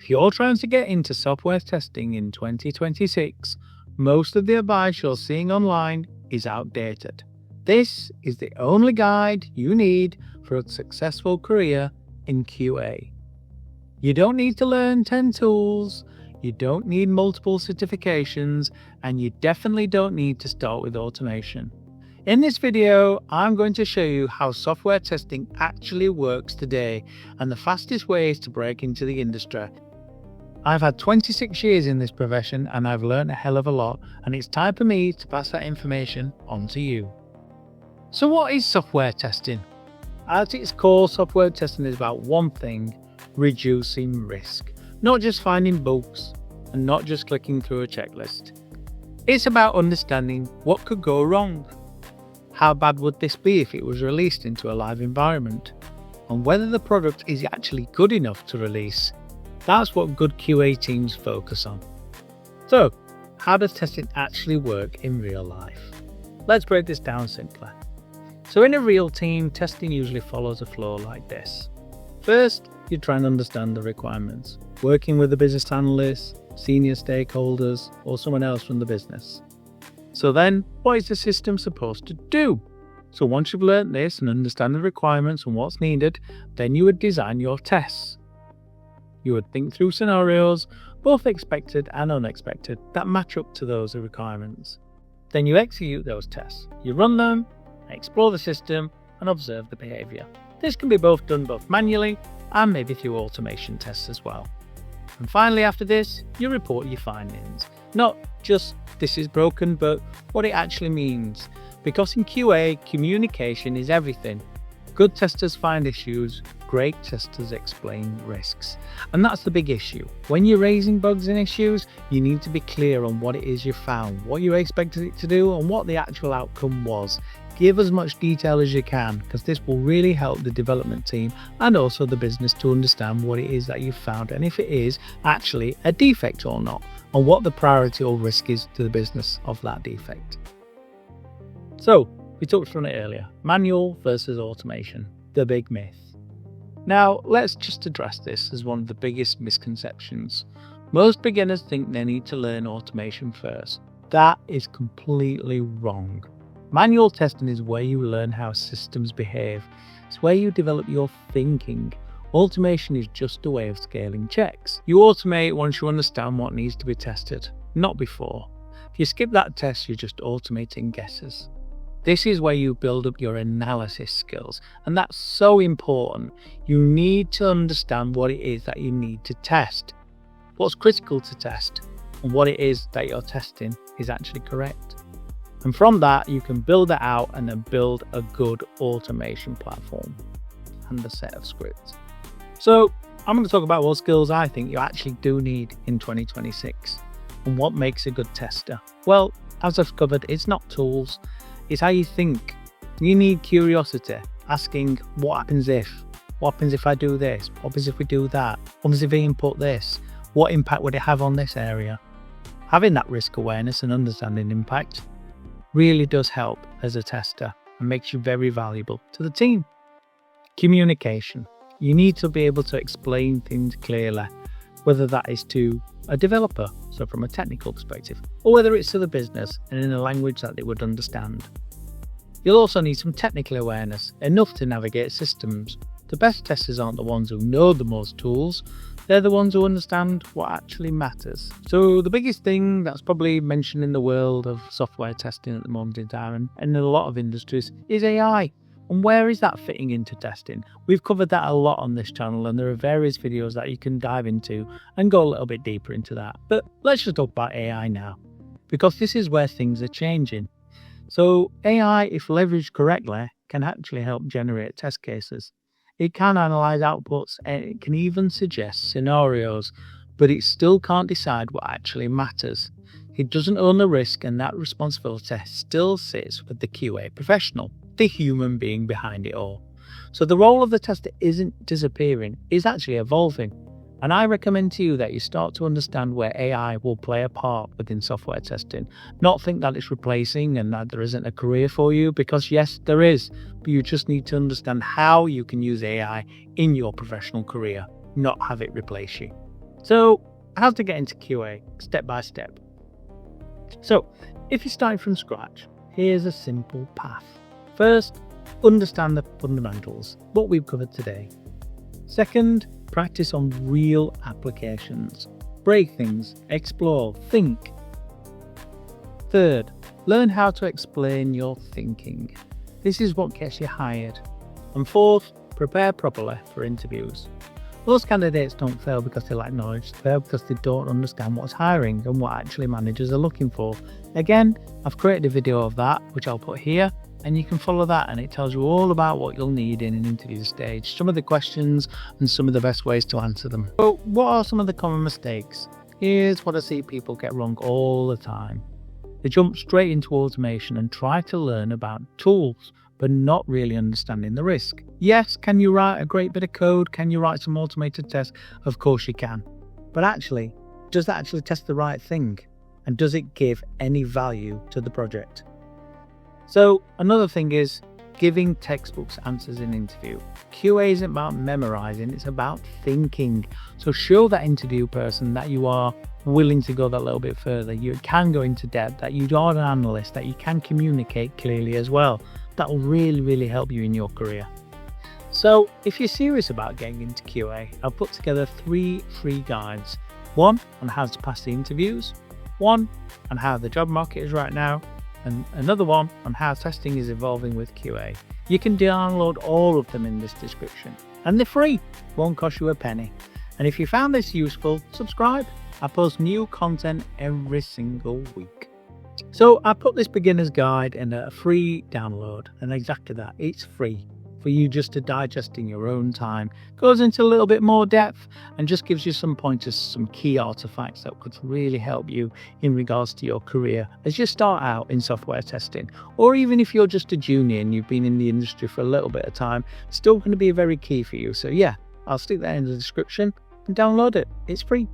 If you're trying to get into software testing in 2026, most of the advice you're seeing online is outdated. This is the only guide you need for a successful career in QA. You don't need to learn 10 tools, you don't need multiple certifications, and you definitely don't need to start with automation. In this video, I'm going to show you how software testing actually works today and the fastest ways to break into the industry. I've had 26 years in this profession and I've learned a hell of a lot, and it's time for me to pass that information on to you. So what is software testing? At its core, software testing is about one thing: reducing risk. Not just finding bugs and not just clicking through a checklist. It's about understanding what could go wrong. How bad would this be if it was released into a live environment? And whether the product is actually good enough to release. That's what good QA teams focus on. So, how does testing actually work in real life? Let's break this down simply. So in a real team, testing usually follows a flow like this. First, you try and understand the requirements, working with the business analysts, senior stakeholders, or someone else from the business. So then, what is the system supposed to do? So once you've learnt this and understand the requirements and what's needed, then you would design your tests. You would think through scenarios, both expected and unexpected, that match up to those requirements. Then you execute those tests. You run them, explore the system, and observe the behaviour. This can be done both manually and maybe through automation tests as well. And finally, after this, you report your findings. Not just this is broken, but what it actually means. Because in QA, communication is everything. Good testers find issues, great testers explain risks. And that's the big issue. When you're raising bugs and issues, you need to be clear on what it is you found, what you expected it to do, and what the actual outcome was. Give as much detail as you can, because this will really help the development team and also the business to understand what it is that you've found and if it is actually a defect or not, and what the priority or risk is to the business of that defect. So, we touched on it earlier, manual versus automation, the big myth. Now, let's just address this as one of the biggest misconceptions. Most beginners think they need to learn automation first. That is completely wrong. Manual testing is where you learn how systems behave. It's where you develop your thinking. Automation is just a way of scaling checks. You automate once you understand what needs to be tested, not before. If you skip that test, you're just automating guesses. This is where you build up your analysis skills, and that's so important. You need to understand what it is that you need to test, what's critical to test, and what it is that you're testing is actually correct. And from that, you can build it out and then build a good automation platform and a set of scripts. So I'm going to talk about what skills I think you actually do need in 2026 and what makes a good tester. Well, as I've covered, it's not tools, it's how you think. You need curiosity, asking what happens if I do this, what happens if we do that, what happens if I input this, what impact would it have on this area? Having that risk awareness and understanding impact really does help as a tester and makes you very valuable to the team. Communication. You need to be able to explain things clearly, whether that is to a developer, so from a technical perspective, or whether it's to the business and in a language that they would understand. You'll also need some technical awareness, enough to navigate systems. The best testers aren't the ones who know the most tools, they're the ones who understand what actually matters. So the biggest thing that's probably mentioned in the world of software testing at the moment in time and in a lot of industries is AI. And where is that fitting into testing? We've covered that a lot on this channel, and there are various videos that you can dive into and go a little bit deeper into that. But let's just talk about AI now, because this is where things are changing. So AI, if leveraged correctly, can actually help generate test cases. It can analyze outputs and it can even suggest scenarios, but it still can't decide what actually matters. It doesn't own the risk, and that responsibility still sits with the QA professional, the human being behind it all. So the role of the tester isn't disappearing, it's actually evolving. And I recommend to you that you start to understand where AI will play a part within software testing. Not think that it's replacing and that there isn't a career for you, because yes, there is. But you just need to understand how you can use AI in your professional career, not have it replace you. So, how to get into QA, step by step. So, if you're starting from scratch, here's a simple path. First, understand the fundamentals, what we've covered today. Second, practice on real applications. Break things, explore, think. Third, learn how to explain your thinking. This is what gets you hired. And fourth, prepare properly for interviews. Most candidates don't fail because they lack knowledge, they fail because they don't understand what's hiring and what actually managers are looking for. Again, I've created a video of that, which I'll put here, and you can follow that, and it tells you all about what you'll need in an interview stage, some of the questions and some of the best ways to answer them. So what are some of the common mistakes? Here's what I see people get wrong all the time. They jump straight into automation and try to learn about tools, but not really understanding the risk. Yes, can you write a great bit of code? Can you write some automated tests? Of course you can. But actually, does that actually test the right thing? And does it give any value to the project? So another thing is giving textbooks answers in interview. QA isn't about memorizing, it's about thinking. So show that interview person that you are willing to go that little bit further. You can go into depth, that you are an analyst, that you can communicate clearly as well. That will really help you in your career. So if you're serious about getting into QA, I've put together 3 free guides. One on how to pass the interviews, one on how the job market is right now, and another one on how testing is evolving with QA. You can download all of them in this description, and they're free, won't cost you a penny. And if you found this useful, subscribe. I post new content every single week. So I put this beginner's guide in a free download, and exactly that, it's free for you just to digest in your own time. Goes into a little bit more depth and just gives you some pointers, some key artifacts that could really help you in regards to your career as you start out in software testing, or even if you're just a junior and you've been in the industry for a little bit of time, still going to be very key for you. So yeah, I'll stick that in the description and download it. It's free.